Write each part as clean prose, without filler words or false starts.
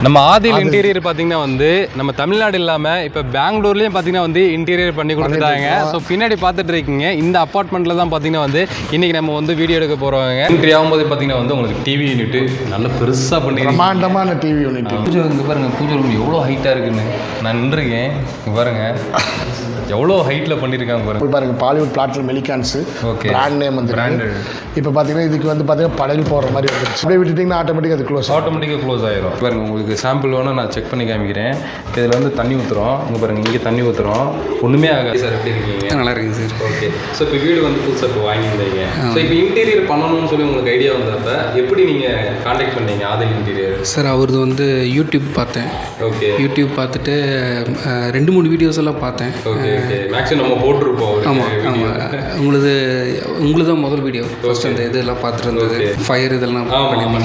நம்ம ஆதில் இன்டீரியர் பார்த்தீங்கன்னா வந்து நம்ம தமிழ்நாடு இல்லாமல் இப்போ பெங்களூர்லேயும் பார்த்தீங்கன்னா வந்து இன்டீரியர் பண்ணி கொடுத்துட்டாங்க. ஸோ பின்னாடி பார்த்துட்டு இருக்கீங்க இந்த அப்பார்ட்மெண்ட்டில் தான் பார்த்தீங்கன்னா வந்து இன்றைக்கி நம்ம வந்து வீடியோ எடுக்க போகிறவங்க. என்ட்ரி ஆகும்போது பார்த்தீங்கன்னா வந்து உங்களுக்கு டிவி யூனிட்டு நல்ல பெருசாக பண்ணி பிரம்மாண்டமான டிவி யூனிட். பூஜை இங்கே பாருங்கள், பூஜை ரூம் எவ்வளோ ஹைட்டாக இருக்குன்னு நான் நின்றுருக்கேன். பாருங்கள் எவ்வளோ ஹைட்டில் பண்ணியிருக்காங்க பாருங்கள். பாருங்க பாலிவுட் பிளாட்டில் மெலிகான்ஸு பிராண்ட் நேம் வந்து பிராண்டட். இப்போ பார்த்தீங்கன்னா இதுக்கு வந்து பார்த்தீங்கன்னா படகு போடுற மாதிரி வந்துருச்சு. அப்படியே விட்டுட்டிங்கன்னா ஆட்டோமேட்டிக்காக அது ஆட்டோமேட்டிக்காக க்ளோஸ் ஆயிரும். பாருங்க உங்களுக்கு சாம்பிள் வேணும், நான் செக் பண்ணி காமிக்கிறேன். இதில் வந்து தண்ணி ஊற்றுறோம். இங்கே பாருங்கள் இங்கே தண்ணி ஊற்றுறோம், ஒன்றுமே ஆகாது. சார் எப்படி இருக்கீங்க? நல்லா இருக்குங்க சார். ஓகே. ஸோ இப்போ வீடு வந்து புதுசாக இப்போ வாங்கியிருந்தீங்க. ஸோ இப்போ இன்டீரியர் பண்ணணும்னு சொல்லி உங்களுக்கு ஐடியா வந்தப்போ எப்படி நீங்கள் காண்டாக்ட் பண்ணீங்க ஆதில் இன்டீரியர்? சார் அவரது வந்து யூடியூப் பார்த்தேன். ஓகே. யூடியூப் பார்த்துட்டு 2-3 வீடியோஸ் எல்லாம் பார்த்தேன். Okay okay. மேக்ஸிமம் நம்ம போட்டிருப்போம். ஆமாம் ஆமாம். உங்களுது தான் முதல் வீடியோ. ஃபர்ஸ்ட் அந்த இதெல்லாம் பார்த்துட்டு இருந்தது. ஃபயர் இதெல்லாம்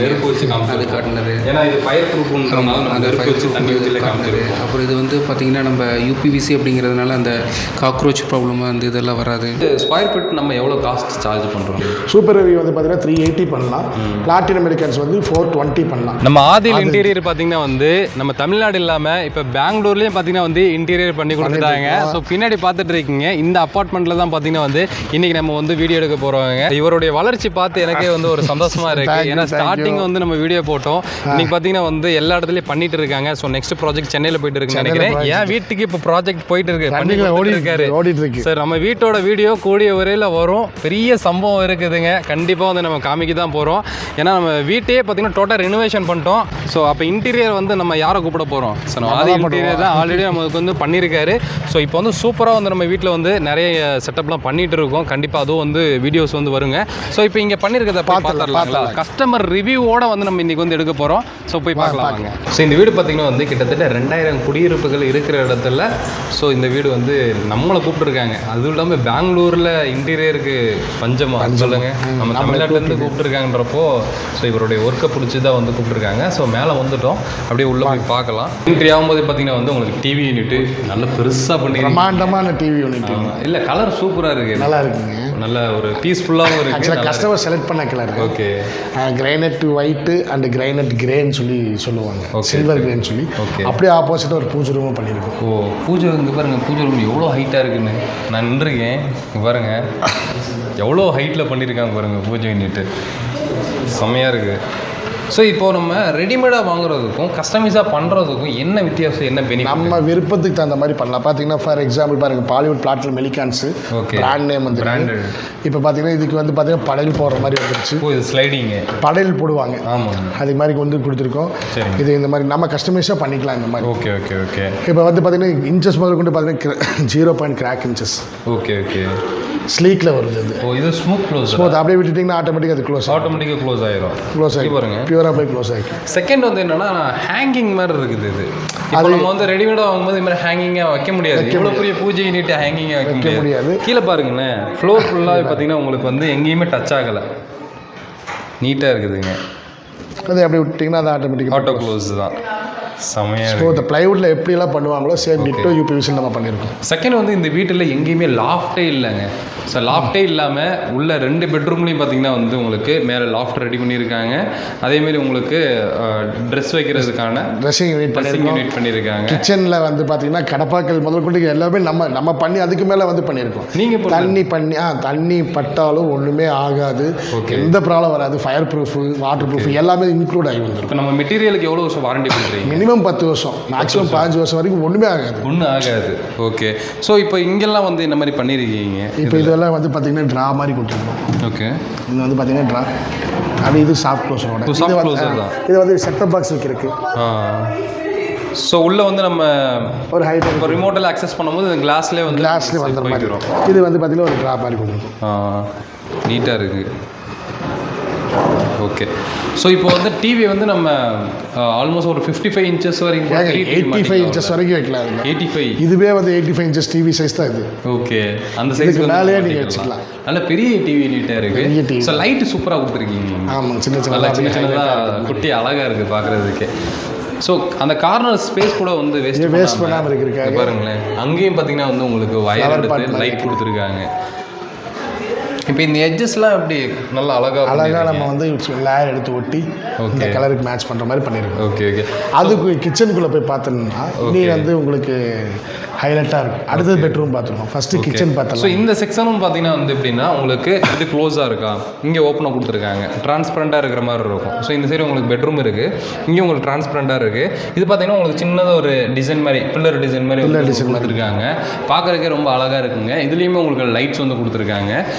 நெருப்பு வச்சு அது காட்டினது. ஏன்னா இது ஃபயர் ப்ரூஃப்ன்றனால அந்த ஃபயர் காட்டினது. அப்புறம் இது வந்து பார்த்தீங்கன்னா நம்ம யூபிவிசி அப்படிங்கிறதுனால அந்த காக்ரோச் ப்ராப்ளம் அந்த இதெல்லாம் வராது. ஸ்கொயர் ஃபீட் நம்ம எவ்வளோ காஸ்ட் சார்ஜ் பண்ணுறோம்? சூப்பர் ஹெவி வந்து பார்த்தீங்கன்னா 380 பண்ணலாம். பிளாட்டினம் மெலிகான்ஸ் வந்து 420 பண்ணலாம். நம்ம ஆதில் இன்டீரியர் பார்த்தீங்கன்னா வந்து நம்ம தமிழ்நாடு இல்லாமல் இப்போ பெங்களூர்லேயும் பார்த்தீங்கன்னா வந்து இன்டீரியர் பண்ணி கொடுத்துட்டாங்க. ஸோ பின்னாடி பார்த்துட்டு இருக்கீங்க இந்த அப்பார்ட்மெண்ட்டில் தான் பார்த்தீங்கன்னா வந்து இன்றைக்கி நம்ம வந்து வீடியோ எடுக்க போகிறவங்க. இவருடைய வளர்ச்சி பார்த்து எனக்கே வந்து ஒரு சந்தோஷமாக இருக்குது. ஏன்னா ஸ்டார்டிங் வந்து நம்ம வீடியோ போட்டோம். இன்னைக்கு பார்த்தீங்கன்னா வந்து எல்லா இடத்துலையும் பண்ணிட்டு இருக்காங்க. ஸோ நெக்ஸ்ட் ப்ராஜெக்ட் சென்னையில் போயிட்டு இருக்குன்னு நினைக்கிறேன். என் வீட்டுக்கு இப்போ ப்ராஜெக்ட் போயிட்டு இருக்கு, ஓடிட்டு இருக்கு சார். நம்ம வீட்டோட வீடியோ கூடிய வரையில் வரும். பெரிய சம்பவம் இருக்குதுங்க. கண்டிப்பாக வந்து நம்ம காமிக்க தான் போகிறோம். ஏன்னா நம்ம வீட்டையே பார்த்தீங்கன்னா டோட்டல் ரெனோவேஷன் பண்ணிட்டோம். ஸோ அப்போ இன்டீரியர் வந்து நம்ம யாரை கூப்பிட போகிறோம்? ஸோ நம்ம ஆதி இன்டீரியர் தான் ஆல்ரெடி நமக்கு வந்து பண்ணியிருக்காரு. ஸோ இப்போ வந்து சூப்பராக வந்து நம்ம வீட்டில் வந்து நிறைய செட்டப்லாம் பண்ணிட்டு இருக்கோம். கண்டிப்பாக அதுவும் வந்து வீடியோஸ் வந்து வருங்க. ஸோ இப்போ இங்கே பண்ணியிருக்கிறத பார்த்துடலாங்களா? கஸ்டமர் ரிவ்யூவோட வந்து நம்ம இன்றைக்கி வந்து எடுக்க போகிறோம். ஸோ போய் பார்க்கலாம். ஸோ இந்த வீடு பார்த்தீங்கன்னா வந்து கிட்டத்தட்ட 2000 குடியிருப்புகள் இருக்கிற இடத்துல ஸோ இந்த வீடு வந்து நம்மளை கூப்பிட்டுருக்காங்க. அதுவும் இல்லாமல் பெங்களூரில் இன்டீரியருக்கு பஞ்சமா சொல்லுங்க. நம்ம தமிழ்நாட்டிலேருந்து கூப்பிட்டுருக்காங்கன்றப்போ ஸோ இவருடைய ஒர்க்கை பிடிச்சி தான் வந்து கூப்பிட்டுருக்காங்க. ஸோ மேலே வந்துட்டோம், அப்படியே உள்ளே போய் பார்க்கலாம். என்ட்ரி ஆகும்போது பார்த்தீங்கன்னா வந்து உங்களுக்கு டிவி யூனிட்டு நல்ல பெருசாக பண்ணி பிரம்மாண்டமான டிவி யூனிட். இல்லை கலர் சூப்பராக இருக்குது, நல்லா இருக்குங்க. நல்ல ஒரு பீஸ்ஃபுல்லாகவும் இருக்குது. கஸ்டமர் செலக்ட் பண்ண colour. Okay. Granite white and granite கிரேன்னு சொல்லுவாங்க, சில்வர் கிரேன்னு சொல்லி. அப்படியே ஆப்போசிட்டாக ஒரு பூஜை ரூமும் பண்ணியிருக்கோம். ஓ பூஜை இங்கே பாருங்கள், பூஜை ரூம் எவ்வளோ ஹைட்டாக இருக்குன்னு நான் நின்றுருக்கேன். பாருங்கள் எவ்வளோ ஹைட்டில் பண்ணியிருக்காங்க பாருங்கள் பூஜை யூனிட்டு. செம்மையாக இருக்குது. ஸோ இப்போ நம்ம ரெடிமேடாக வாங்குறதுக்கும் கஸ்டமைஸாக பண்ணுறதுக்கும் என்ன வித்தியாசம், என்ன பெனிஃபிட்? நம்ம விருப்பத்துக்கு தகுந்த மாதிரி பண்ணலாம். பார்த்தீங்கன்னா ஃபார் எக்ஸாம்பிள் பாருங்கள் பாலிவுட் பிளாட்டில் மெலிகான்ஸு பிராண்ட் நேம் வந்து பிராண்டட். இப்போ பார்த்தீங்கன்னா இதுக்கு வந்து பார்த்தீங்கன்னா படகு போடுற மாதிரி வந்துருச்சு. இது ஸ்லைடிங்கு படகு போடுவாங்க. ஆமாம், அது மாதிரி வந்து கொடுத்துருக்கோம். இது இந்த மாதிரி நம்ம கஸ்டமைஸாக பண்ணிக்கலாம் இந்த மாதிரி. Okay okay okay. இப்போ வந்து பார்த்தீங்கன்னா இன்ச்சஸ் முதல் கொண்டு பார்த்தீங்கன்னா 0. கிராக் இன்ச்சஸ். Okay okay. ஸ்லீக்கில் வருது அது. ஓ இது ஸ்மூத் க்ளோஸ். அப்படியே விட்டுட்டிங்கன்னா ஆட்டோமேட்டிக்காக அது ஆட்டோமேட்டிக்காக க்ளோஸ் ஆகி பாருங்க. பியூராக போய் க்ளோஸ் ஆகிடும். செகண்ட் வந்து என்னன்னா ஹேங்கிங் மாதிரி இருக்குது. இது அது நம்ம வந்து ரெடிமேடாக வாங்கும்போது இது மாதிரி ஹேங்கிங்காக வைக்க முடியாது. இவ்வளோ பெரிய பூஜை யூனிட் ஹேங்கிங்காக வைக்க முடியாது. கீழே பாருங்களேன், ஃப்ளோர் ஃபுல்லாக பார்த்தீங்கன்னா உங்களுக்கு வந்து எங்கேயுமே டச் ஆகலை, நீட்டாக இருக்குதுங்க. அது அப்படியே விட்டிங்கன்னா அது ஆட்டோமேட்டிக்காக ஆட்டோ க்ளோஸ் தான். செமையாக. ஸோ இந்த ப்ளைவுட்டில் எப்படிலாம் பண்ணுவாங்களோ சேம் டிட்டோ யூபிவிசியில் நம்ம பண்ணியிருக்கோம். செகண்ட் வந்து இந்த வீட்டில் எங்கேயுமே லாஃப்டே இல்லைங்க. ஸோ லாஃப்டே இல்லாமல் உள்ள 2 பெட்ரூம்லேயும் பார்த்தீங்கன்னா வந்து உங்களுக்கு மேலே லாஃப்ட் ரெடி பண்ணியிருக்காங்க. அதேமாரி உங்களுக்கு ட்ரெஸ் வைக்கிறதுக்கான ட்ரெஸ்ஸிங் யூனிட் பண்ணியிருக்காங்க. கிச்சனில் வந்து பார்த்தீங்கன்னா கடப்பாக்கள் முதல் கொண்டு எல்லாமே நம்ம பண்ணி அதுக்கு மேலே வந்து பண்ணியிருக்கோம். நீங்கள் தண்ணி பட்டாலும் ஒன்றுமே ஆகாது, எந்த ப்ராப்ளம் வராது. ஃபயர் ப்ரூஃபு, வாட்டர் ப்ரூஃப் எல்லாமே இன்க்ளூட் ஆகி வந்துடும். இப்போ நம்ம மெட்டீரியலுக்கு எவ்வளோ வருஷம் வாரண்டி கொடுக்குறீங்க? மினிமம் 10 வருஷம், மேக்ஸிமம் 5 வருஷம் வரைக்கும் ஒன்றுமே ஆகாது. ஓகே. ஸோ இப்போ இங்கெல்லாம் வந்து இந்த மாதிரி பண்ணியிருக்கீங்க. இப்போ இதெல்லாம் வந்து பார்த்தீங்கன்னா ட்ரா மாதிரி கொடுத்துருக்கோம். ஓகே. இது வந்து பார்த்தீங்கன்னா ட்ரா, அது இது சாஃப்ட் க்ளோஸரோட. இது வந்து செட்டப் பாக்ஸ் வைக்கிறதுக்கு. ஸோ உள்ளே வந்து நம்ம ஒரு ஹைட் இப்போ ரிமோட்டில் அக்சஸ் பண்ணும்போது இந்த கிளாஸ்லேயே வந்துடுற மாதிரி வரும். இது வந்து பார்த்தீங்கன்னா ஒரு ட்ரா மாதிரி கொடுத்துருக்கோம். நீட்டாக இருக்குது. ஓகே. ஸோ இப்போ வந்து டிவி வந்து நம்ம ஆல்மோஸ்ட் ஒரு 55 இன்ச்சஸ் வரைக்கும் 85 இன்ச்சஸ் வரைக்கும் வைக்கலாம். 85 இதுவே வந்து 85 இன்ச்சஸ் டிவி சைஸ் தான் இது. ஓகே. அந்த சைஸ் மேலேயே நீங்கள் வச்சுக்கலாம். நல்ல பெரிய டிவி நீட்டாக இருக்குது. ஸோ லைட்டு சூப்பராக கொடுத்துருக்கீங்க. ஆமாம், சின்ன சின்னதாக குட்டி அழகாக இருக்குது பார்க்குறதுக்கு. ஸோ அந்த கார்னர் ஸ்பேஸ் கூட வந்து வேஸ்ட் பண்ணாமல் இருக்கிறாங்க. பாருங்களேன், அங்கேயும் பார்த்தீங்கன்னா வந்து உங்களுக்கு வயர் எடுத்து லைட் கொடுத்துருக்காங்க. இப்போ இந்த எட்ஜஸ்லாம் எப்படி நல்லா அழகாக நம்ம வந்து லேயர் எடுத்து ஒட்டி இந்த கலருக்கு மேட்ச் பண்ணுற மாதிரி பண்ணியிருக்கோம். Okay okay. அதுக்கு கிச்சனுக்குள்ளே போய் பார்த்தோம்னா நீ வந்து உங்களுக்கு ஹைலைட்டாக இருக்கும். அடுத்தது பெட்ரூம் பார்த்துருக்கோம். ஃபஸ்ட்டு கிச்சன் பார்த்தோம். ஸோ இந்த செக்ஷனும் பார்த்தீங்கன்னா வந்து எப்படின்னா உங்களுக்கு இது க்ளோஸாக இருக்கா, இங்கே ஓப்பனாக கொடுத்துருக்காங்க, டிரான்ஸ்பரண்ட்டாக இருக்கிற மாதிரி இருக்கும். ஸோ இந்த சைடு உங்களுக்கு பெட்ரூம் இருக்குது, இங்கே உங்களுக்கு டிரான்ஸ்பரண்ட்டாக இருக்குது. இது பார்த்தீங்கன்னா உங்களுக்கு சின்னதாக ஒரு டிசைன் மாதிரி பில்லர் டிசைன் மாதிரி கொடுத்துருக்காங்க. பார்க்குறதுக்கே ரொம்ப அழகாக இருக்குங்க. இதுலேயுமே உங்களுக்கு லைட்ஸ் வந்து கொடுத்துருக்காங்க.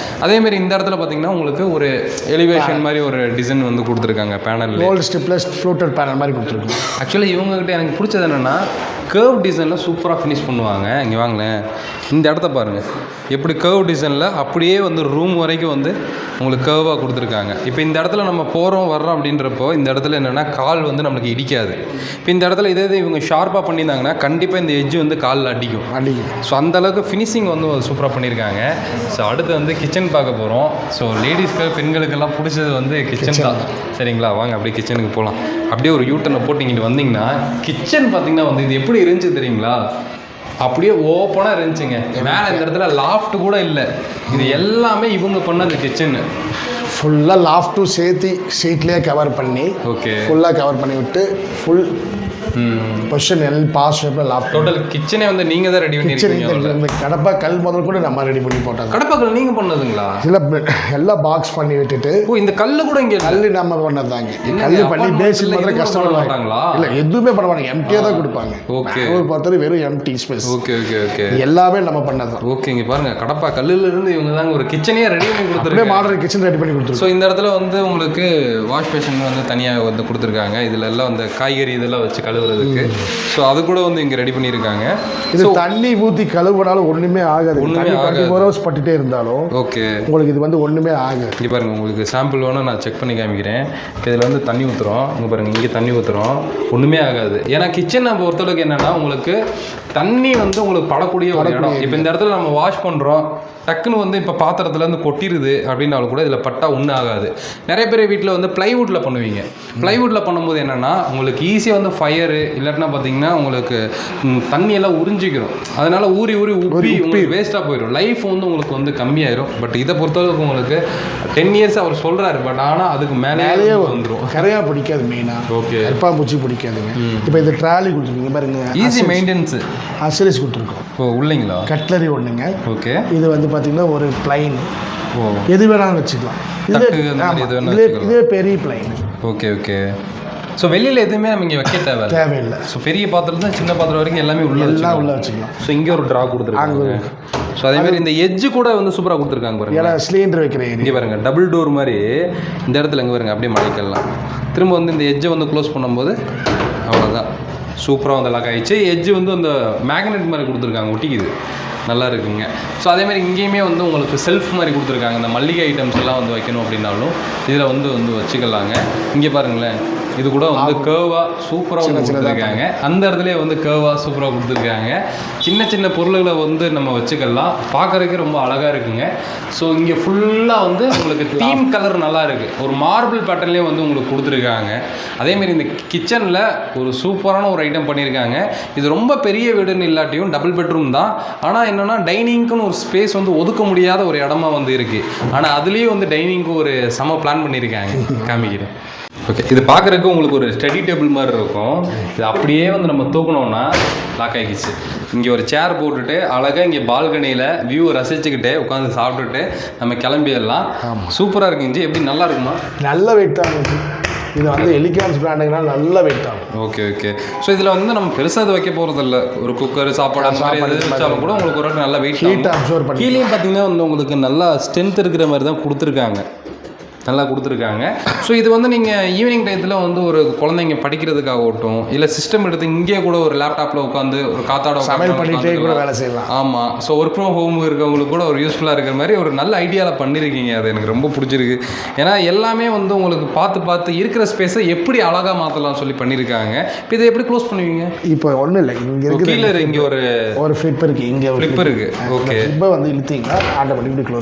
அதேமாதிரி இந்த இடத்துல பார்த்தீங்கன்னா உங்களுக்கு ஒரு எலிவேஷன் மாதிரி ஒரு டிசைன் வந்து கொடுத்துருக்காங்க. பேனல் கோல்டு ஸ்டிப்லெஸ் ஃப்ளோட்டட் பேனல் மாதிரி கொடுத்துருக்காங்க. ஆக்சுவலி இவங்ககிட்ட எனக்கு பிடிச்சது என்னென்னா கர்வ் டிசைனில் சூப்பராக ஃபினிஷ் பண்ணுவாங்க. இங்கே வாங்களேன், இந்த இடத்த பாருங்கள் எப்படி கர்வ் டிசைனில் அப்படியே வந்து ரூம் வரைக்கும் வந்து உங்களுக்கு கர்வாக கொடுத்துருக்காங்க. இப்போ இந்த இடத்துல நம்ம போகிறோம் வர்றோம் அப்படின்றப்போ இந்த இடத்துல என்னென்னா கால் வந்து நம்மளுக்கு இடிக்காது. இப்போ இந்த இடத்துல இதே இவங்க ஷார்ப்பாக பண்ணியிருந்தாங்கன்னா கண்டிப்பாக இந்த எட்ஜ் வந்து காலில் அடிக்கும். ஸோ அந்தளவுக்கு ஃபினிஷிங் வந்து சூப்பராக பண்ணியிருக்காங்க. ஸோ அடுத்து வந்து கிச்சன் பார்க்க போகிறோம். ஸோ லேடிஸ்க்கு பெண்களுக்கெல்லாம் பிடிச்சது வந்து கிச்சன் தான். சரிங்களா, வாங்க அப்படியே கிச்சனுக்கு போகலாம். அப்படியே ஒரு யூட்டனை போட்டு இங்கிட்டு வந்தீங்கன்னா கிச்சன் பார்த்தீங்கன்னா வந்து இது எப்படி இருந்துச்சு தெரியுங்களா, அப்படியே ஓப்பனாக இருந்துச்சுங்க. மேலே இந்த இடத்துல லாஃப்ட் கூட இல்லை. இது எல்லாமே இவங்க பண்ண அந்த கிச்சனு ஃபுல்லாக லாஃப்ட்டும் சேர்த்து ஷீட்லேயே கவர் பண்ணி ஃபுல்லாக கவர் பண்ணி விட்டு ஃபுல் பொசிஷன் பாஸ் ஷேப்பில் லாஃப்ட். டோட்டல் கிச்சனே வந்து நீங்கள் தான் ரெடி பண்ணி கடப்பா கல் முதல் கூட நம்ம ரெடி பண்ணி போட்டோம். கடப்பா கல் நீங்கள் பண்ணதுங்களா? இல்லை, எல்லாம் பாக்ஸ் பண்ணி விட்டுட்டு இந்த கல் கூட இங்கே கல் நம்ம பண்ணது தாங்க. கல் பண்ணி பேசிக் முதல்ல கஸ்டமர் வாங்கிட்டாங்களா? இல்லை, எதுவுமே பண்ண மாட்டாங்க, எம்டியாக தான் கொடுப்பாங்க. ஓகே, பார்த்தா வெறும் empty space. Okay okay okay. எல்லாமே நம்ம பண்ணது தான். ஓகே, இங்கே பாருங்க கடப்பா கல்லுல இருந்து இவங்க தாங்க ஒரு கிச்சனே ரெடி பண்ணி கொடுத்துருக்காங்க. மாடல் கிச்சன் ரெடி பண்ணி கொடுத்துருக்கோம். ஸோ இந்த இடத்துல வந்து உங்களுக்கு வாஷ் பேஷன் வந்து தனியாக வந்து கொடுத்துருக்காங்க. இதில் எல்லாம் வந்து காய்கறி இதெல்லாம் வச்சு கழுவுறதுக்கு. ஸோ அது கூட வந்து இங்கே ரெடி பண்ணியிருக்காங்க. இது தண்ணி ஊற்றி கழுவுனாலும் ஒன்றுமே ஆகாது. ஒன்றுமே 24 hours பட்டுட்டே இருந்தாலும் ஓகே உங்களுக்கு இது வந்து ஒன்றுமே ஆகாது. இங்கே பாருங்கள், உங்களுக்கு சாம்பிள் வேணும், நான் செக் பண்ணி காமிக்கிறேன். இதில் வந்து தண்ணி ஊற்றுறோம். இங்கே பாருங்கள், இங்கே தண்ணி ஊற்றுறோம், ஒன்றுமே ஆகாது. ஏன்னா கிச்சனை பொறுத்தளவுக்கு என்னென்னா உங்களுக்கு தண்ணி வந்து உங்களுக்கு படக்கூடிய ஒரு இடம். இப்போ இந்த இடத்துல நம்ம வாஷ் பண்ணுறோம், டக்குன்னு வந்து இப்போ பாத்திரத்துலேருந்து கொட்டிடுது அப்படின்னாலும் கூட இதில் பட்டா ஒன்றும் ஆகாது. நிறைய பேர் வீட்டில் வந்து ப்ளைவுட்டில் பண்ணுவீங்க. ப்ளைவுட்டில் பண்ணும்போது என்னென்னா உங்களுக்கு ஈஸியாக வந்து ஃபயரு இல்லாட்டினா பார்த்தீங்கன்னா உங்களுக்கு தண்ணியெல்லாம் உறிஞ்சிக்கிறோம். அதனால் ஊறி ஊறி உப்பி உங்களுக்கு வேஸ்ட்டாக போயிடும். லைஃப் வந்து உங்களுக்கு வந்து கம்மியாயிரும். பட் இதை பொறுத்தளவுக்கு உங்களுக்கு 10 years அவர் சொல்கிறாரு. பட் ஆனால் அதுக்கு மேலேயே வந்துடும். கரையாக பிடிக்காது மெயினாக. ஓகே, பூச்சி பிடிக்காதுங்க. இப்போ இந்த ட்ராலி கொடுத்துருக்கீங்க பாருங்க, ஈஸி மெயின்டெனன்ஸு. அசரிஸ் கொடுத்துருக்கோம். ஓ, உள்ளீங்களா? வந்து ஒன்றுங்க. ஓகே, இது வந்து பார்த்தீங்கன்னா ஒரு பிளைன். எது வேணாலும் வச்சுக்கலாம். இதே பெரிய பிளைன். Okay okay. ஸோ வெளியில் எதுவுமே நம்ம இங்கே வைக்க தேவையில்லை. ஸோ பெரிய பாத்திரம் தான் சின்ன பாத்திரம் வரைக்கும் எல்லாமே உள்ள வச்சுக்கலாம். ஸோ இங்கே ஒரு ட்ரா கொடுத்துருக்காங்க. ஸோ அதேமாதிரி இந்த எட்ஜு கூட வந்து சூப்பராக கொடுத்துருக்காங்க பாருங்க. சிலிண்டர் வைக்கிறேன் இங்கே பாருங்க, டபுள் டோர் மாதிரி இந்த இடத்துல இங்கே பாருங்க அப்படியே மடிக்கலாம். திரும்ப வந்து இந்த எட்ஜை வந்து க்ளோஸ் பண்ணும்போது அவ்வளோதான், சூப்பராக வந்து லாக் ஆகிடுச்சு. எட்ஜு வந்து அந்த மேக்னெட் மாதிரி கொடுத்துருக்காங்க, ஒட்டிக்குது, நல்லா இருக்குங்க. ஸோ அதேமாதிரி இங்கேயுமே வந்து உங்களுக்கு செல்ஃப் மாதிரி கொடுத்துருக்காங்க. இந்த மல்லிகை ஐட்டம்ஸ் எல்லாம் வந்து வைக்கணும் அப்படின்னாலும் இதில் வந்து வச்சுக்கலாங்க. இங்கே பாருங்களேன், இது கூட வந்து கேர்வாக சூப்பராக கொடுத்துருக்காங்க. அந்த இடத்துலேயே வந்து கேர்வாக சூப்பராக கொடுத்துருக்காங்க. சின்ன சின்ன பொருள்களை வந்து நம்ம வச்சுக்கலாம். பார்க்குறதுக்கு ரொம்ப அழகாக இருக்குங்க. ஸோ இங்கே ஃபுல்லாக வந்து உங்களுக்கு தீம் கலர் நல்லா இருக்குது. ஒரு மார்பிள் பேட்டர்ன்லேயே வந்து உங்களுக்கு கொடுத்துருக்காங்க. அதேமாரி இந்த கிச்சனில் ஒரு சூப்பரான ஒரு ஐட்டம் பண்ணியிருக்காங்க. இது ரொம்ப பெரிய வீடுன்னு இல்லாட்டியும் டபுள் பெட்ரூம் தான். ஆனால் என்னென்னா டைனிங்க்குன்னு ஒரு ஸ்பேஸ் வந்து ஒதுக்க முடியாத ஒரு இடமா வந்து இருக்குது. ஆனால் அதுலேயும் வந்து டைனிங்க்கு ஒரு செம பிளான் பண்ணியிருக்காங்க. காமிக்கிறேன். ஓகே, இது பார்க்குறதுக்கு உங்களுக்கு ஒரு ஸ்டடி டேபிள் மாதிரி இருக்கும். இது அப்படியே வந்து நம்ம தூக்கணும்னா லாக் ஆகிடுச்சு. இங்கே ஒரு சேர் போட்டுட்டு அழகாக இங்கே பால்கனியில் வியூவை ரசிச்சுக்கிட்டே உட்காந்து சாப்பிட்டுட்டு நம்ம கிளம்பிடலாம். சூப்பராக இருக்குங்க. எப்படி நல்லா இருக்குமா? நல்ல வெயிட் ஆகும். இது வந்து எலிகான்ஸ் பிராண்டுங்கனால நல்ல வெயிட் ஆகும். Okay okay. ஸோ இதில் வந்து நம்ம பெருசாக இது வைக்க போகிறதில்ல. ஒரு குக்கர் சாப்பாடு அந்த மாதிரி எது வச்சாலும் கூட உங்களுக்கு ஒரு நல்ல வெயிட் அப்சர்வ் பண்ணி. கீழே பார்த்தீங்கன்னா வந்து உங்களுக்கு நல்லா ஸ்ட்ரென்த் இருக்கிற மாதிரி தான் கொடுத்துருக்காங்க. நல்லா கொடுத்துருக்காங்க. ஸோ இது வந்து நீங்கள் ஈவினிங் டயத்தில் வந்து ஒரு குழந்தைங்க படிக்கிறதுக்காகட்டும், இல்லை சிஸ்டம் எடுத்து இங்கே கூட ஒரு லேப்டாப்பில் உட்காந்து ஒரு காத்தாட சமையல் பண்ணிகிட்டே கூட வேலை செய்யலாம். ஆமாம். ஸோ ஒர்க் ஃப்ரம் ஹோம் இருக்கவங்களுக்கு கூட ஒரு யூஸ்ஃபுல்லாக இருக்கிற மாதிரி ஒரு நல்ல ஐடியாவில் பண்ணியிருக்கீங்க. அது எனக்கு ரொம்ப பிடிச்சிருக்கு. ஏன்னா எல்லாமே வந்து உங்களுக்கு பார்த்து இருக்கிற ஸ்பேஸை எப்படி அழகாக மாற்றலாம் சொல்லி பண்ணியிருக்காங்க. இப்போ இதை எப்படி க்ளோஸ் பண்ணுவீங்க? இப்போ ஒன்றும் இல்லை, இங்கே இருக்கு கீழே இங்கே ஒரு ஃப்ளிப் இருக்குது. இங்கே ஃப்ளிப் இருக்குது. ஓகே, இப்போ வந்து இழுத்தீங்கன்னா ஆட்டோமேட்டிக்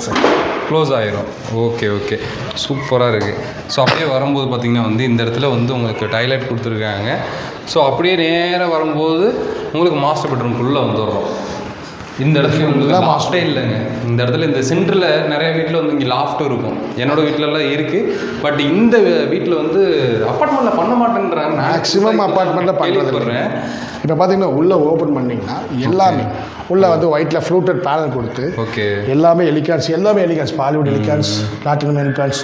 க்ளோஸ் ஆயிரும். ஓகே ஓகே, சூப்பராக இருக்குது. ஸோ அப்படியே வரும்போது பார்த்திங்கன்னா வந்து இந்த இடத்துல வந்து உங்களுக்கு டாய்லெட் கொடுத்துருக்காங்க. ஸோ அப்படியே நேராக வரும்போது உங்களுக்கு மாஸ்டர் பெட்ரூம்குள்ளே வந்துடுறோம். இந்த இடத்துல உங்களுக்கு லாஃப்டே இல்லைங்க. இந்த இடத்துல இந்த சென்டரில் நிறைய வீட்டில் வந்து இங்கே லாஃப்ட்டும் இருக்கும். என்னோட வீட்டிலலாம் இருக்குது. பட் இந்த வீட்டில் வந்து அப்பார்ட்மெண்ட்டில் பண்ண மாட்டேன்றாங்க. மேக்ஸிமம் அப்பார்ட்மெண்ட்டில் பண்ணுறேன். இப்போ பார்த்தீங்கன்னா உள்ளே ஓப்பன் பண்ணிங்கன்னா எல்லாமே உள்ளே வந்து ஒயிட்டில் ஃப்ளூட்டட் பேனல் கொடுத்து ஓகே எல்லாமே எலிகான்ஸ் Bollywood எலிகான்ஸ், platinum elegance,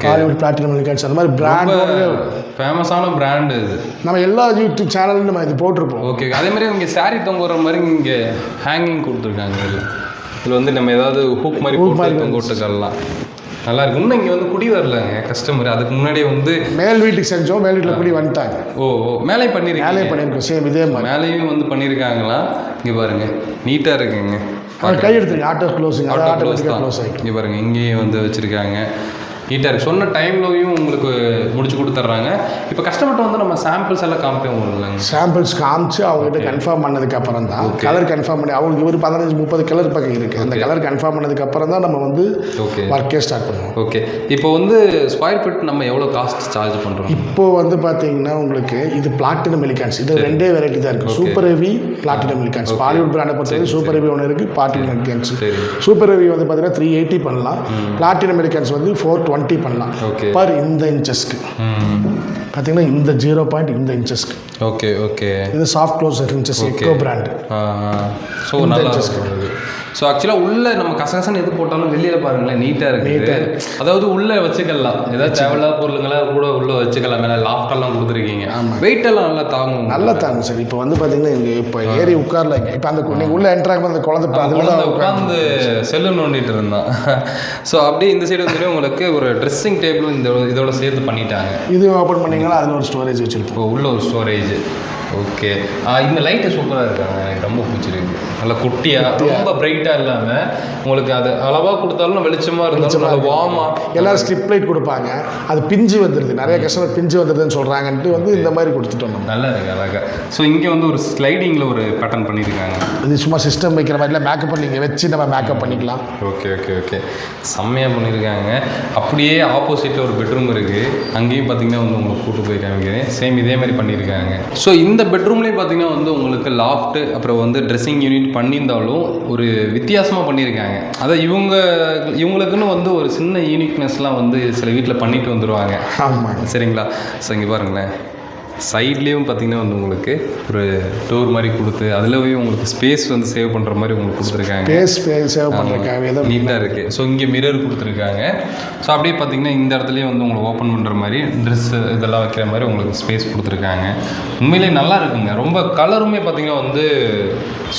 Bollywood platinum எலிகான்ஸ், அந்த மாதிரி பிராண்டோட ஃபேமஸான பிராண்டு இது. நம்ம எல்லா யூடியூப் சேனலும் நம்ம இது போட்டிருப்போம். ஓகே, அதே மாதிரி இங்கே சாரீ தொங்குற மாதிரி இங்கே ஹேங்கிங் கொடுத்துருக்காங்க. இதில் வந்து நம்ம ஏதாவது ஹூக் மாதிரி தொங்க விட்டுக்கலாம். நல்லா இருக்கு. இன்னும் இங்கே வந்து குடி வரலங்க கஸ்டமர். அதுக்கு முன்னாடியே வந்து மேல் வீட்டுக்கு செஞ்சோம், மேல் வீட்டில் குடி வந்துட்டாங்க. ஓ மேலே பண்ணியிருக்கோம். சேம் இதே மாதிரி மேலேயும் வந்து பண்ணியிருக்காங்களா? இங்கே பாருங்க நீட்டாக இருக்குங்க. கை எடுத்துருங்க. ஆட்டோ க்ளோஸ் ஆகிடும். இங்கே பாருங்க இங்கேயும் வந்து வச்சுருக்காங்க. நீட்டாக இருக்குது. சொன்ன டைம்லையும் உங்களுக்கு முடிச்சு கொடுத்துட்றாங்க. இப்போ கஸ்டமர்கிட்ட வந்து நம்ம சாம்பிள்ஸ் எல்லாம் காமிப்போம் இல்லைங்க. சாம்பிள்ஸ் காமிச்சு அவங்ககிட்ட கன்ஃபார்ம் பண்ணதுக்கப்புறம் தான் கலர் கன்ஃபார்ம் பண்ணி அவங்களுக்கு ஒரு 15-30 கலர் பக்கம் இருக்குது. அந்த கலர் கன்ஃபார்ம் பண்ணதுக்கப்புறம் தான் நம்ம வந்து ஒர்க்கே ஸ்டார்ட் பண்ணுவோம். ஓகே, இப்போ வந்து ஸ்கொயர் ஃபீட் நம்ம எவ்வளோ காஸ்ட் சார்ஜ் பண்ணுறோம்? இப்போ வந்து பார்த்தீங்கன்னா உங்களுக்கு இது பிளாட்டினம் எலிகான்ஸ். இது ரெண்டே வெரைட்டி தான் இருக்குது. Super heavy, platinum elegance. Bollywood பிராண்டை பொறுத்தவரைக்கும் சூப்பர் ஹெவி ஒன்று இருக்குது, பிளாட்டினம் எலிகான்ஸ். சூப்பர் ஹெவி வந்து பார்த்தீங்கன்னா 380 பண்ணலாம். பிளாட்டினம் எலிகான்ஸ் வந்து 420 பண்ணலாம். பர் இந்த இன்ச்சஸ்க்கு பார்த்தீங்கன்னா இந்த 0 இந்த இன்ச்சஸ்க்கு. ஓகே ஓகே, இது soft closer inches echo brand. So நல்லா இருக்குது. ஸோ ஆக்சுவலாக உள்ளே நம்ம கசகசன்னு எது போட்டாலும் வெளியில் பாருங்களேன் நீட்டாக இருக்குது. அதாவது உள்ளே வச்சுக்கலாம், ஏதாவது தேவையில்லாத பொருளுங்களாம் கூட உள்ளே வச்சுக்கலாம். மேலே லாஃப்டெல்லாம் கொடுத்துருக்கீங்க. வெயிட்டெல்லாம் நல்லா தாங்கும். நல்லா தாங்கும் சார். இப்போ வந்து பார்த்தீங்கன்னா இங்கே இப்போ ஏறி உட்காரலைங்க. இப்போ அந்த நீங்கள் உள்ளே என்ட்ராகும் அந்த குழந்தை உட்காந்து செல்லு நோண்டிட்டு இருந்தான். ஸோ அப்படியே இந்த சைடு வந்து உங்களுக்கு ஒரு ட்ரெஸ்ஸிங் டேபிளும் இதோட சேர்த்து பண்ணிட்டாங்க. இது ஓப்பன் பண்ணிங்கன்னா அதில் ஒரு ஸ்டோரேஜ் வச்சுருப்போம். உள்ள ஒரு ஸ்டோரேஜ். ஓகே, இந்த லைட்டு சூப்பராக இருக்காங்க. எனக்கு ரொம்ப பிடிச்சிருக்கு. நல்லா குட்டியாக, ரொம்ப பிரைட்டாக இல்லாமல் உங்களுக்கு அது அளவாக கொடுத்தாலும் வெளிச்சமாக இருந்தாலும் நல்லா வார்மாக. எல்லோரும் ஸ்ட்ரிப் லைட் கொடுப்பாங்க. அது பிஞ்சு வந்துடுது. நிறைய கஸ்டமர் பிஞ்சு வந்துடுதுன்னு சொல்கிறாங்கன்ட்டு வந்து இந்த மாதிரி கொடுத்துட்டோம். நல்லா இருக்குது அழகாக. ஸோ இங்கே வந்து ஒரு ஸ்லைடிங்கில் ஒரு பேட்டர்ன் பண்ணியிருக்காங்க. இது சும்மா சிஸ்டம் வைக்கிற மாதிரி இல்லை, மேக்கப் பண்ணி இங்கே வச்சு நம்ம மேக்கப் பண்ணிக்கலாம். ஓகே ஓகே ஓகே, செம்மையாக பண்ணியிருக்காங்க. அப்படியே ஆப்போசிட்டில் ஒரு பெட்ரூம் இருக்குது. அங்கேயும் பார்த்தீங்கன்னா வந்து உங்களுக்கு கூட்டு போய் காமிக்கிறேன். சேம் இதே மாதிரி பண்ணியிருக்காங்க. ஸோ இந்த பெட்ரூம்லேயும் பார்த்தீங்கன்னா வந்து உங்களுக்கு லாஃப்ட் அப்புறம் வந்து ட்ரெஸ்ஸிங் யூனிட் பண்ணியிருந்தாலும் ஒரு வித்தியாசமாக பண்ணியிருக்காங்க. அதை இவங்களுக்குன்னு வந்து ஒரு சின்ன யூனிக்னஸ்லாம் வந்து சில வீட்டில் பண்ணிட்டு வந்துடுவாங்க. ஆமாம், சரிங்களா? ஸோ இங்கே பாருங்களேன், சைட்லேயும் பார்த்தீங்கன்னா வந்து உங்களுக்கு ஒரு டோர் மாதிரி கொடுத்து அதுலேயும் உங்களுக்கு ஸ்பேஸ் வந்து சேவ் பண்ணுற மாதிரி உங்களுக்கு கொடுத்துருக்காங்க. ஸ்பேஸ் சேவ் பண்ணுறதுக்காக நீட்டாக இருக்குது. ஸோ இங்கே மிரர் கொடுத்துருக்காங்க. ஸோ அப்படியே பார்த்தீங்கன்னா இந்த இடத்துலையும் வந்து உங்களுக்கு ஓப்பன் பண்ணுற மாதிரி ட்ரெஸ்ஸு இதெல்லாம் வைக்கிற மாதிரி உங்களுக்கு ஸ்பேஸ் கொடுத்துருக்காங்க. உண்மையிலேயே நல்லா இருக்குங்க. ரொம்ப கலருமே பார்த்தீங்கன்னா வந்து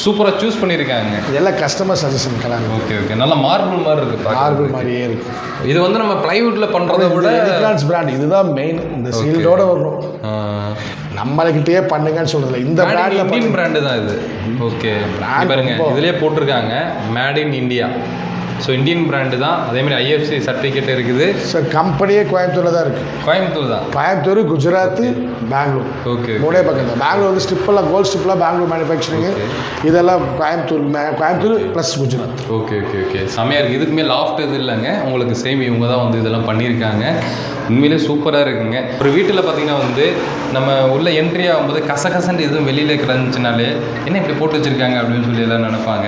சூப்பராக சூஸ் பண்ணியிருக்காங்க. இதெல்லாம் customer suggestion colour. Okay okay, நல்லா மார்பிள் மாதிரி இருக்குது. மார்பிள் மாதிரியே இருக்குது. இது வந்து நம்ம ப்ளைவுட்டில் பண்ணுறத விட எலிகான்ஸ் பிராண்ட் இதுதான் மெயின். இந்த சீல்டோட வரும். நம்மளுக்கிட்டே பண்ணுங்கன்னு சொல்றதுல இந்த பிராண்ட்ல இந்தியன் பிராண்டு தான் இது. ஓகே, பாருங்க இதுலயே போட்டிருக்காங்க made in India. So Indian brand தான். அதேமாதிரி ஐஎஃப்சி சர்டிஃபிகேட் இருக்குது. சார் கம்பெனியே கோயம்புத்தூரில் தான் இருக்குது. கோயம்புத்தூர் தான். கோயம்புத்தூர், குஜராத், பெங்களூர். ஓகே, மூணே பக்கம் தான். பெங்களூர் வந்து ஸ்டிப்பெல்லாம் கோல்டு ஸ்டிப்லாம் பெங்களூர் மேனுஃபேக்சரிங். இதெல்லாம் Coimbatore plus Gujarat. Okay okay okay, செமையாக இருக்குது. இதுக்குமே லாஃப்ட் இது இல்லைங்க, உங்களுக்கு சேம் இவங்க தான் வந்து இதெல்லாம் பண்ணியிருக்காங்க. உண்மையிலே சூப்பராக இருக்குங்க. ஒரு வீட்டில் பார்த்தீங்கன்னா வந்து நம்ம உள்ள என்ட்ரி ஆகும்போது கசகசன்ட்டு எதுவும் வெளியில் கிடந்துச்சுனாலே என்ன இப்படி போட்டு வச்சுருக்காங்க அப்படின்னு சொல்லி எல்லாம் நினைப்பாங்க.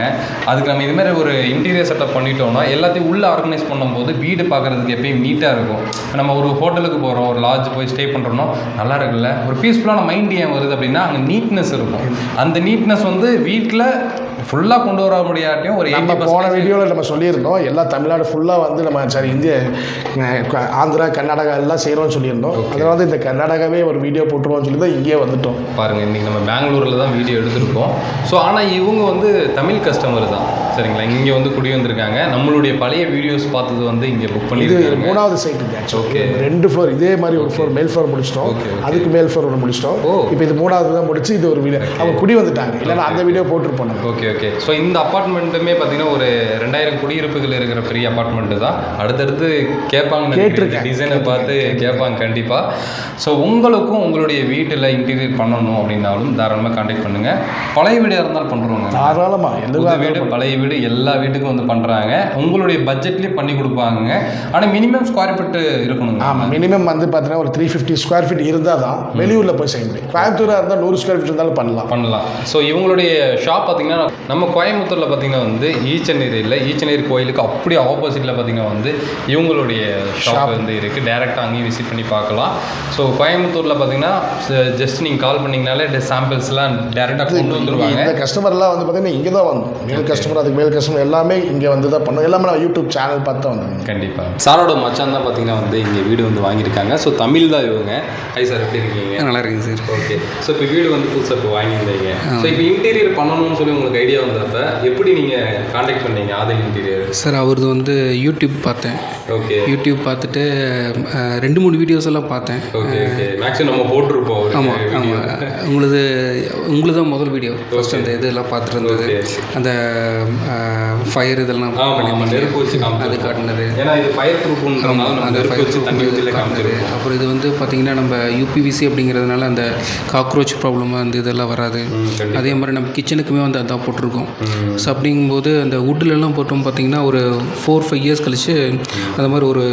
அதுக்கு நம்ம இதுமாதிரி ஒரு இன்டீரியர் செட்டப் பண்ணிட்டோம்னா எல்லாத்தையும் உள்ளே ஆர்கனைஸ் பண்ணும்போது வீடு பார்க்குறதுக்கு எப்பயும் நீட்டாக இருக்கும். நம்ம ஒரு ஹோட்டலுக்கு போகிறோம், ஒரு லாட்ஜ் போய் ஸ்டே பண்ணுறோன்னா நல்லா இருக்குல்ல, ஒரு பீஸ்ஃபுல்லான மைண்ட் ஏன் வருது அப்படின்னா அங்கே நீட்னஸ் இருக்கும். அந்த நீட்னஸ் வந்து வீட்டில் ஃபுல்லாக கொண்டு வர முடியாட்டியும் ஒரு நம்ம போன வீடியோவில் நம்ம சொல்லியிருந்தோம். எல்லாம் தமிழ்நாடு ஃபுல்லாக வந்து நம்ம சரி இந்திய ஆந்திரா கர்நாடகா எல்லாம் செய்கிறோம்னு சொல்லியிருந்தோம். அதில் வந்து இந்த கர்நாடகாவே ஒரு வீடியோ போட்டுருவோம்னு சொல்லி தான் இங்கேயே வந்துட்டோம். பாருங்கள், இன்றைக்கி நம்ம பெங்களூரில் தான் வீடியோ எடுத்திருக்கோம். ஸோ ஆனால் இவங்க வந்து தமிழ் கஸ்டமர் தான், சரிங்களா? இங்கே வந்து குடி வந்திருக்காங்க. நம்மளுடைய பழைய வீடியோஸ் பார்த்தது வந்து இங்கே புக் பண்ணி இது 3வது சைட்டு. ஓகே, 2 ஃப்ளோர் இதே மாதிரி ஒரு ஃப்ளோர் மேல் ஃப்ளோர் முடிச்சிட்டோம். அதுக்கு மேல் ஃப்ளோர் ஒன்று முடிச்சிட்டோம். இப்போ இது 3வது தான் முடிச்சு இது ஒரு வீடியோ அவங்க குடி வந்துட்டாங்க. இல்லைன்னா அந்த வீடியோ போட்டுருப்போம். Okay okay. ஸோ இந்த அப்பார்ட்மெண்ட்டுமே பார்த்தீங்கன்னா ஒரு 2000 குடியிருப்புகள் இருக்கிற பெரிய அப்பார்ட்மெண்ட்டு தான். அடுத்தடுத்து கேட்பாங்க, டிசைனை பார்த்து கேட்பாங்க கண்டிப்பாக. ஸோ உங்களுக்கும் உங்களுடைய வீட்டில் இன்டீரியர் பண்ணணும் அப்படின்னாலும் தாராளமாக கான்டாக்ட் பண்ணுங்கள். பழைய வீடாக இருந்தாலும் பண்ணுறோங்க. தாராளமாக புது வீடு பழைய வீடு எல்லா வீட்டுக்கும் வந்து பண்ணுறாங்க. உங்களுடைய பட்ஜெட்லேயே பண்ணி கொடுப்பாங்க. ஆனால் மினிமம் ஸ்கொயர் ஃபீட் இருக்கணும். ஆமாம், மினிமம் வந்து பார்த்தீங்கன்னா ஒரு 350 ஸ்கொயர் ஃபீட் இருந்தால் தான் வெளியூரில் போய் செய்ய முடியும். கோயம்புத்தூராக இருந்தால் 100 ஸ்கொயர் ஃபீட் இருந்தாலும் பண்ணலாம். ஸோ இவங்களுடைய ஷாப் பார்த்தீங்கன்னா நம்ம கோயம்புத்தூரில் பார்த்தீங்கன்னா வந்து ஈச்சநேரி கோயிலுக்கு அப்படியே ஆப்போசிட்டில் பார்த்தீங்கன்னா வந்து இவங்களுடைய ஷாப் வந்து இருக்குது. டேரெக்டாக அங்கேயும் விசிட் பண்ணி பார்க்கலாம். ஸோ கோயம்புத்தூரில் பார்த்தீங்கன்னா ஜஸ்ட் நீங்கள் கால் பண்ணிங்கனாலே சாம்பிள்ஸ்லாம் டேரெக்டாக கொண்டு வந்துருவாங்க. இந்த கஸ்டமர்லாம் வந்து பார்த்தீங்கன்னா இங்கே தான் வந்து மேல் கஸ்டமர், அதுக்கு மேல் கஸ்டமர் எல்லாமே இங்கே வந்து தான் பண்ணுவோம். எல்லாமே நான் யூடியூப் சேனல் பார்த்து தான் வந்து. கண்டிப்பாக சாரோட மச்சான் தான் பார்த்தீங்கன்னா வந்து இங்கே வீடு வந்து வாங்கியிருக்காங்க. ஸோ தமிழ் தான் இவங்க. ஹை சார், எப்படி இருக்கீங்க? நல்லா இருக்குங்க சார். ஓகே. ஸோ இப்போ வீடு வந்து புதுசாக இப்போ வாங்கியிருந்தீங்க. ஸோ இப்போ இன்டீரியர் பண்ணணும்னு சொல்லி உங்களுக்கு ஐடியா வந்தப்ப எப்படி நீங்கள் காண்டாக்ட் பண்ணீங்க ஆதில் இன்டீரியர்? சார் அவரது வந்து யூடியூப் பார்த்தேன். ஓகே. யூடியூப் பார்த்துட்டு 2-3 வீடியோஸ் எல்லாம் பார்த்தேன். Okay okay. மேக்ஸிமம் நம்ம போட்டிருப்போம். ஆமாம் ஆமாம். உங்களுது தான் முதல் வீடியோ. ஃபர்ஸ்ட் அந்த இதெல்லாம் பார்த்துட்டு இருந்தது. அந்த ஃபயர் இதெல்லாம் நெருப்பு வச்சு அது காட்டினது. ஏன்னா இது ஃபயர் ப்ரூஃப்ன்றனால அந்த ஃபயர் காட்டினது. அப்புறம் இது வந்து பார்த்திங்கன்னா நம்ம யூபிவிசி அப்படிங்கிறதுனால அந்த காக்ரோச் ப்ராப்ளம் அந்த இதெல்லாம் வராது. அதே மாதிரி நம்ம கிச்சனுக்குமே வந்து அதான் போட்டிருக்கோம். ஸோ அப்படிங்கும்போது அந்த வுட்லெல்லாம் போட்டோம் பார்த்திங்கன்னா ஒரு 4-5 இயர்ஸ் கழிச்சு அந்த மாதிரி ஒரு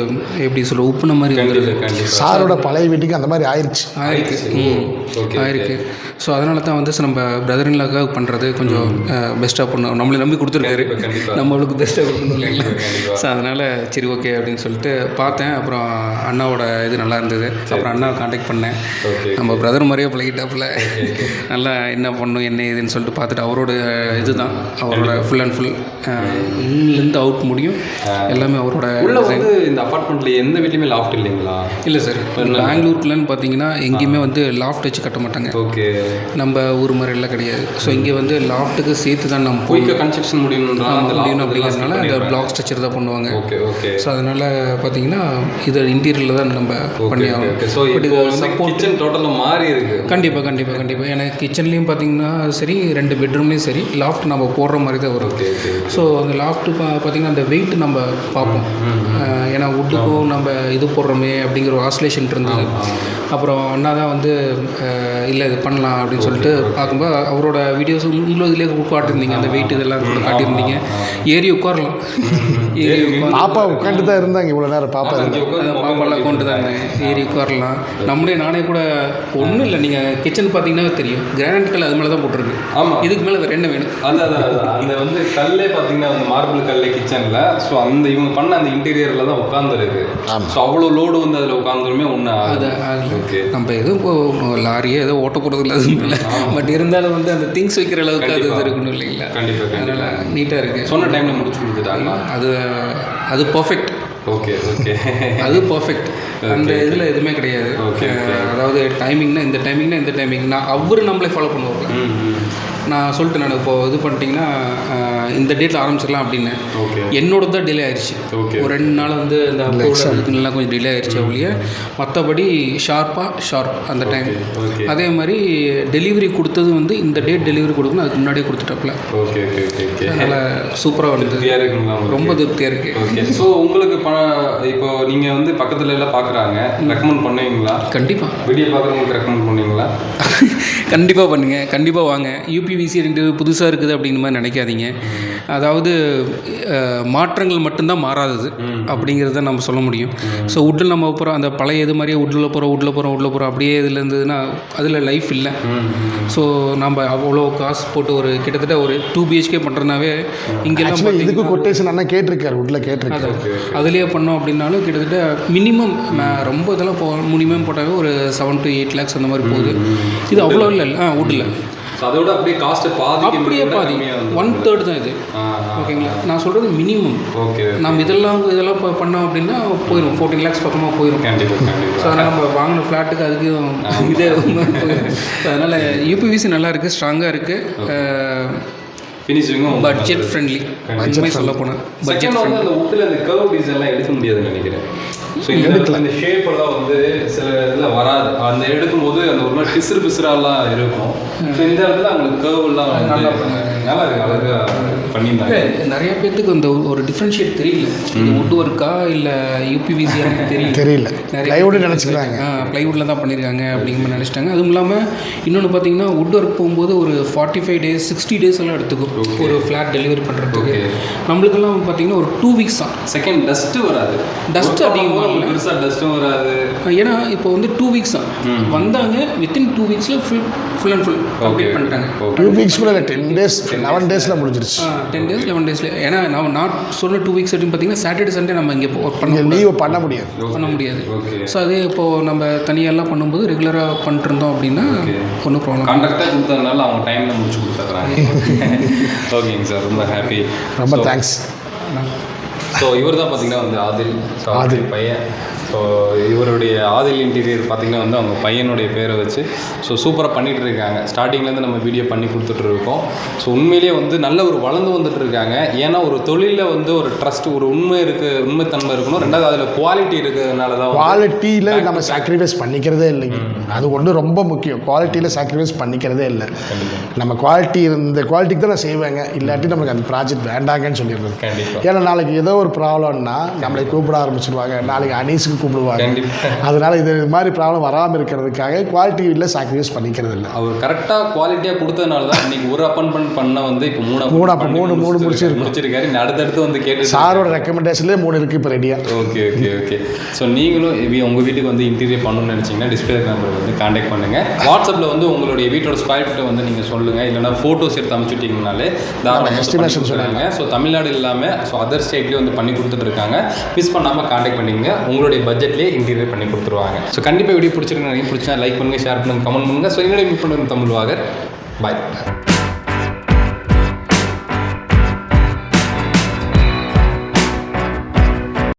எப்படி சொல்ல உப்புன மாதிரி வந்துடுது. சாரோட பழைய வீட்டுக்கு அந்த மாதிரி ஆயிருக்கு. ஸோ அதனால தான் வந்து நம்ம பிரதர் இன்லாக்காக பண்ணுறது கொஞ்சம் பெஸ்ட்டாக பண்ணணும். நம்மளை நம்பி கொடுத்துருக்காரு, நம்மளுக்கு பெஸ்ட்டாக கொடுக்கணும் இல்லைங்களா? ஸோ அதனால் சரி ஓகே அப்படின்னு சொல்லிட்டு பார்த்தேன். அப்புறம் அண்ணாவோட இது நல்லா இருந்தது. அப்புறம் அண்ணாவை காண்டாக்ட் பண்ணேன். நம்ம பிரதர் மாதிரியே பழகிட்டாப்புல நல்லா என்ன பண்ணணும் என்ன ஏதுன்னு சொல்லிட்டு பார்த்துட்டு அவரோட இது தான் அவரோட ஃபுல் அண்ட் ஃபுல் இன்னிலேருந்து அவுட் முடியும் எல்லாமே அவரோட. இந்த அப்பார்ட்மெண்ட்டில் எந்த வீட்லையுமே லாஃப்ட் இல்லைங்களா? இல்லை சார். பெங்களூருக்குலன்னு பார்த்தீங்கன்னா எங்கேயுமே வந்து லாஃப்ட் வச்சு கட்ட மாட்டாங்க. ஓகே. நம்ம ஊர் மாதிரி எல்லாம் கிடையாது. ஸோ இங்கே வந்து லாஃப்ட்டுக்கு சேர்த்து தான் நம்ம போய் கன்ஸ்ட்ரக்ஷன் முடியணும் அப்படிங்கிறதுனால அந்த பிளாக் ஸ்ட்ரக்சர் தான் பண்ணுவாங்க. Okay okay. ஸோ அதனால் பார்த்தீங்கன்னா இது இன்டீரியரில் தான் நம்ம பண்ணி ஆகணும். பட் இது சப்போர்ட் கிச்சன் டோட்டலாக மாறி இருக்குது. கண்டிப்பாக எனக்கு கிச்சன்லேயும் பார்த்தீங்கன்னா சரி 2 பெட்ரூம்லேயும் சரி லாஃப்ட் நம்ம போடுற மாதிரி தான் வரும். ஸோ அந்த லாஃப்ட்டு பார்த்தீங்கன்னா அந்த வெயிட் நம்ம பார்ப்போம். ஏன்னா வுட்டுக்கும் நம்ம இது போடுறோமே அப்படிங்கிற ஒரு ஆஸ்லேஷன் இருந்தது. அப்புறம் அண்ணா தான் வந்து இல்லை இது பண்ணலாம் அப்படின்னு சொல்லிட்டு பார்க்கும்போது அவரோட வீடியோஸ் உங்களும் இதிலே காட்டியிருந்தீங்க. அந்த வெயிட் இதெல்லாம் கூட காட்டியிருந்தீங்க. ஏறி உட்காரலாம். பாப்பா உட்காந்து தான் இருந்தாங்க இவ்வளோ நேரம். பாப்பாலாம் கொண்டு தாங்க ஏறி உட்காரலாம். நானே கூட ஒன்றும் இல்லை. நீங்கள் கிச்சன் பார்த்தீங்கன்னா தெரியும் கிரானைட் கல் அது மேலே தான் போட்டிருக்கு. ஆமாம். இதுக்கு மேலே வேறு என்ன வேணும்? அதான் அந்த வந்து கல்லே பார்த்தீங்கன்னா அந்த மார்பிள் கல்லே கிச்சனில். ஸோ அந்த இவங்க பண்ண அந்த இன்டீரியரில் தான் உட்காந்துருக்கு. ஸோ அவ்வளோ லோடு வந்து அதில் உட்காந்துருமே ஒன்று ஆகுது. நம்ம எதுவும் லாரியே ஏதோ ஓட்ட போகிறது இல்லை அதுவும். பட் இருந்தாலும் வந்து அந்த திங்ஸ் வைக்கிற அளவுக்கு அது இருக்கணும் இல்லைங்களா? கண்டிப்பாக. அதனால் நீட்டாக இருக்குது. சொன்ன டைமில் முடிச்சு கொடுத்துட்டாங்க. அது பர்ஃபெக்ட். Okay okay. அது பர்ஃபெக்ட். அந்த இதில் எதுவுமே கிடையாது. அதாவது டைமிங்னா இந்த டைமிங் நான் அவர் நம்மளே ஃபாலோ பண்ணுவாங்க. நான் சொல்லிட்டு நான் இப்போ இது பண்ணிட்டீங்கன்னா இந்த டேட்டில் ஆரம்பிச்சிடலாம் அப்படின்னு. என்னோட தான் டிலே ஆயிடுச்சு. ஒரு 2 நாள் வந்து இந்த இதுலாம் கொஞ்சம் டிலே ஆயிடுச்சு ஒழிய மற்றபடி ஷார்ப் அந்த டைம். அதே மாதிரி டெலிவரி கொடுத்தது வந்து இந்த டேட் டெலிவரி கொடுக்கணும் அதுக்கு முன்னாடியே கொடுத்துட்டாப்புல. அதனால் சூப்பராக வந்து ரொம்ப திருப்தியாக இருக்குது. ஸோ உங்களுக்கு இப்போ நீங்கள் வந்து பக்கத்தில் எல்லாம் பார்க்குறாங்க, ரெக்கமெண்ட் பண்ணுவீங்களா? கண்டிப்பாக. வீடியோ பார்க்குறவங்களுக்கு ரெக்கமெண்ட் பண்ணுவீங்களா? கண்டிப்பாக பண்ணுங்கள். கண்டிப்பாக வாங்க. யூபிவிசி 2 புதுசாக இருக்குது அப்படிங்கிற மாதிரி நினைக்காதீங்க. அதாவது மாற்றங்கள் மட்டும்தான் மாறாதது அப்படிங்கிறத நம்ம சொல்ல முடியும். ஸோ வுட்டில் நம்ம போகிறோம் அந்த பழைய இது மாதிரியே வுட்டில் போகிறோம் அப்படியே இதில் இருந்ததுன்னா அதில் லைஃப் இல்லை. ஸோ நம்ம அவ்வளோ காசு போட்டு ஒரு கிட்டத்தட்ட ஒரு 2 BHK பண்ணுறதுனாவே இங்கெல்லாம் இதுக்கு கொட்டேஷன் அண்ணா கேட்டிருக்காரு, வுட்டில் கேட்டிருக்காரு. அதுலேயே பண்ணோம் அப்படின்னாலும் கிட்டத்தட்ட மினிமம் ரொம்ப இதெல்லாம் மினிமம் போட்டாவே ஒரு 7 to 8 lakhs அந்த மாதிரி போகுது. இது அவ்வளோ இல்லை வுட்டில். அதோட அப்படியே காஸ்ட் அப்படியே பாதி 1/3 தான் இது. ஓகேங்களா? நான் சொல்கிறது மினிமம். ஓகே. நம்ம இதெல்லாம் பண்ணோம் அப்படின்னா போயிடும் 14 lakhs பக்கமாக போயிடும். ஸோ அதனால் நம்ம வாங்கின ஃப்ளாட்டுக்கு அதுக்கு இதே போயிடும். அதனால் யூபிவிசி நல்லா இருக்குது, ஸ்ட்ராங்காக இருக்குது. ஃபினிஷிங்கும் பட்ஜெட் ஃப்ரெண்ட்லி. உண்மை சொல்ல போனால் பட்ஜெட் வந்து அந்த வுட்டில் அந்த கர்வ் டிசைன்லாம் எடுக்க முடியாதுன்னு நினைக்கிறேன். ஸோ இந்த ஷேப் எல்லாம் வந்து சில இதில் வராது, அந்த எடுக்கும்போது அந்த ஒரு மாதிரி பிசுறாலாம் இருக்கும். ஸோ இந்த இடத்துல அவங்களுக்கு கேர்வ் எல்லாம் நல்லா இருக்கு, அழகாக பண்ணியிருந்தாங்க. நிறைய பேர்த்துக்கு அந்த ஒரு டிஃப்ரென்ஷியேட் தெரியல, இது வுட் ஒர்க்கா இல்லை யூபிவிசியான்னு தெரியல. ப்ளைவுட் நினச்சிக்கிறாங்க, ப்ளைவுட்டில் தான் பண்ணியிருக்காங்க அப்படிங்கிற மாதிரி நினச்சிட்டாங்க. அதுவும் இல்லாமல் இன்னொன்று பார்த்தீங்கன்னா வுட் ஒர்க் போகும்போது ஒரு 45 days 60 days எல்லாம் எடுத்துக்கும் ஒரு ஃப்ளாட் டெலிவரி பண்ணுறதுக்கு. நம்மளுக்கெல்லாம் பார்த்தீங்கன்னா ஒரு 2 weeks தான். செகண்ட் டஸ்ட்டு வராது, டஸ்ட் அதிகமாக இல்லை, பெருசாக டஸ்ட்டும் வராது. ஏன்னா இப்போ வந்து 2 weeks தான் வந்தாங்க, வித்தின் 2 weeksல ஃபுல் அண்ட் ஃபுல் கம்ப்ளீட் பண்ணிட்டாங்க. 2 weeks கூட இல்லை, 10 days 11 daysல முடிஞ்சிருச்சு. 10 days 11 daysல. ஏன்னா நான் சொன்ன 2 weeks அப்படின்னு பார்த்தீங்கன்னா சாட்டர்டே சண்டே நம்ம இங்கே ஒர்க் பண்ண முடியாது. ஸோ அதே இப்போது நம்ம தனியாலாம் பண்ணும்போது ரெகுலராக பண்ணிட்டு இருந்தோம் அப்படின்னா ஒன்றும் ப்ராப்ளம். கான்ட்ராக்டாக கொடுத்ததுனால அவங்க டைமில் முடிச்சு கொடுத்துட்றாங்க. ஓகேங்க சார், ரொம்ப ஹாப்பி, ரொம்ப தேங்க்ஸ். ஸோ இவர் தான் பார்த்தீங்கன்னா வந்து ஆதில் பையன். ஸோ இவருடைய ஆதில் இன்டீரியர் பார்த்திங்கன்னா வந்து அவங்க பையனுடைய பேரை வச்சு ஸோ சூப்பராக பண்ணிகிட்டு இருக்காங்க. ஸ்டார்டிங்லேருந்து நம்ம வீடியோ பண்ணி கொடுத்துட்ருக்கோம். ஸோ உண்மையிலேயே வந்து நல்ல ஒரு வளர்ந்து வந்துட்டு இருக்காங்க. ஏன்னா ஒரு தொழிலில் வந்து ஒரு ட்ரஸ்ட், ஒரு உண்மைத்தன்மை இருக்கணும். ரெண்டாவது அதில் குவாலிட்டி இருக்கிறதுனால தான், குவாலிட்டியில் நம்ம சாக்ரிஃபைஸ் பண்ணிக்கிறதே இல்லைங்க. அது ஒன்று ரொம்ப முக்கியம், குவாலிட்டியில் சாக்ரிஃபைஸ் பண்ணிக்கிறதே இல்லை. நம்ம குவாலிட்டி இந்த குவாலிட்டிக்கு தான் நான் செய்வேங்க, இல்லாட்டி நமக்கு அந்த ப்ராஜெக்ட் வேண்டாங்கன்னு சொல்லிடுறது. கண்டிப்பாக. ஏன்னா நாளைக்கு ஏதோ ஒரு ப்ராப்ளம்னா நம்மளை கூப்பிட ஆரம்பிச்சிடுவாங்க, நாளைக்கு அனீஸுக்கு கூப்பிடுவாங்க. அதனால இது மாதிரி ப்ராப்ளம் வராமல் இருக்கிறதுக்காக குவாலிட்டியில் சாக்ரிஃபைஸ் பண்ணிக்கிறது இல்லை. அவர் கரெக்டாக குவாலிட்டியாக கொடுத்ததுனால தான் இன்னைக்கு ஒரு அப்பாயின்மெண்ட் பண்ண வந்து இப்போ மூணு முடிச்சிருக்காரு. அடுத்தடுத்து வந்து கேட்டு சாரோட ரெக்கமெண்டேஷன்லேயே 3 இருக்குது இப்போ ரெடியாக. ஓகே. ஸோ நீங்களும் உங்கள் வீட்டுக்கு வந்து இன்டீரியர் பண்ணணும்னு நினச்சிங்கன்னா டிஸ்பிளே நம்பர் வந்து கான்டாக்ட் பண்ணுங்கள். வாட்ஸ்அப்பில் வந்து உங்களுடைய வீட்டோட ஸ்கொயர் ஃபீட்டை வந்து நீங்கள் சொல்லுங்கள், இல்லைனா ஃபோட்டோஸ் எடுத்து அனுப்பிச்சுட்டிங்கனாலே எஸ்டிமேஷன் சொல்லுவாங்க. ஸோ தமிழ்நாடு இல்லாமல் ஸோ அதர் ஸ்டேட்லேயும் வந்து பண்ணி கொடுத்துட்ருக்காங்க. மிஸ் பண்ணாமல் கான்டாக்ட் பண்ணிங்க, உங்களுடைய பட்ஜெட்லேயே இன்டீரியர் பண்ணி கொடுத்துருவாங்க. ஸோ கண்டிப்பாக வீடியோ பிடிச்சிருக்கேன், பிடிச்சா லைக் பண்ணுங்கள், ஷேர் பண்ணுங்கள், கமெண்ட் பண்ணுங்கள். ஸோ என்னோட மீட் பண்ணுறது தமிழ் வாகர். பாய்.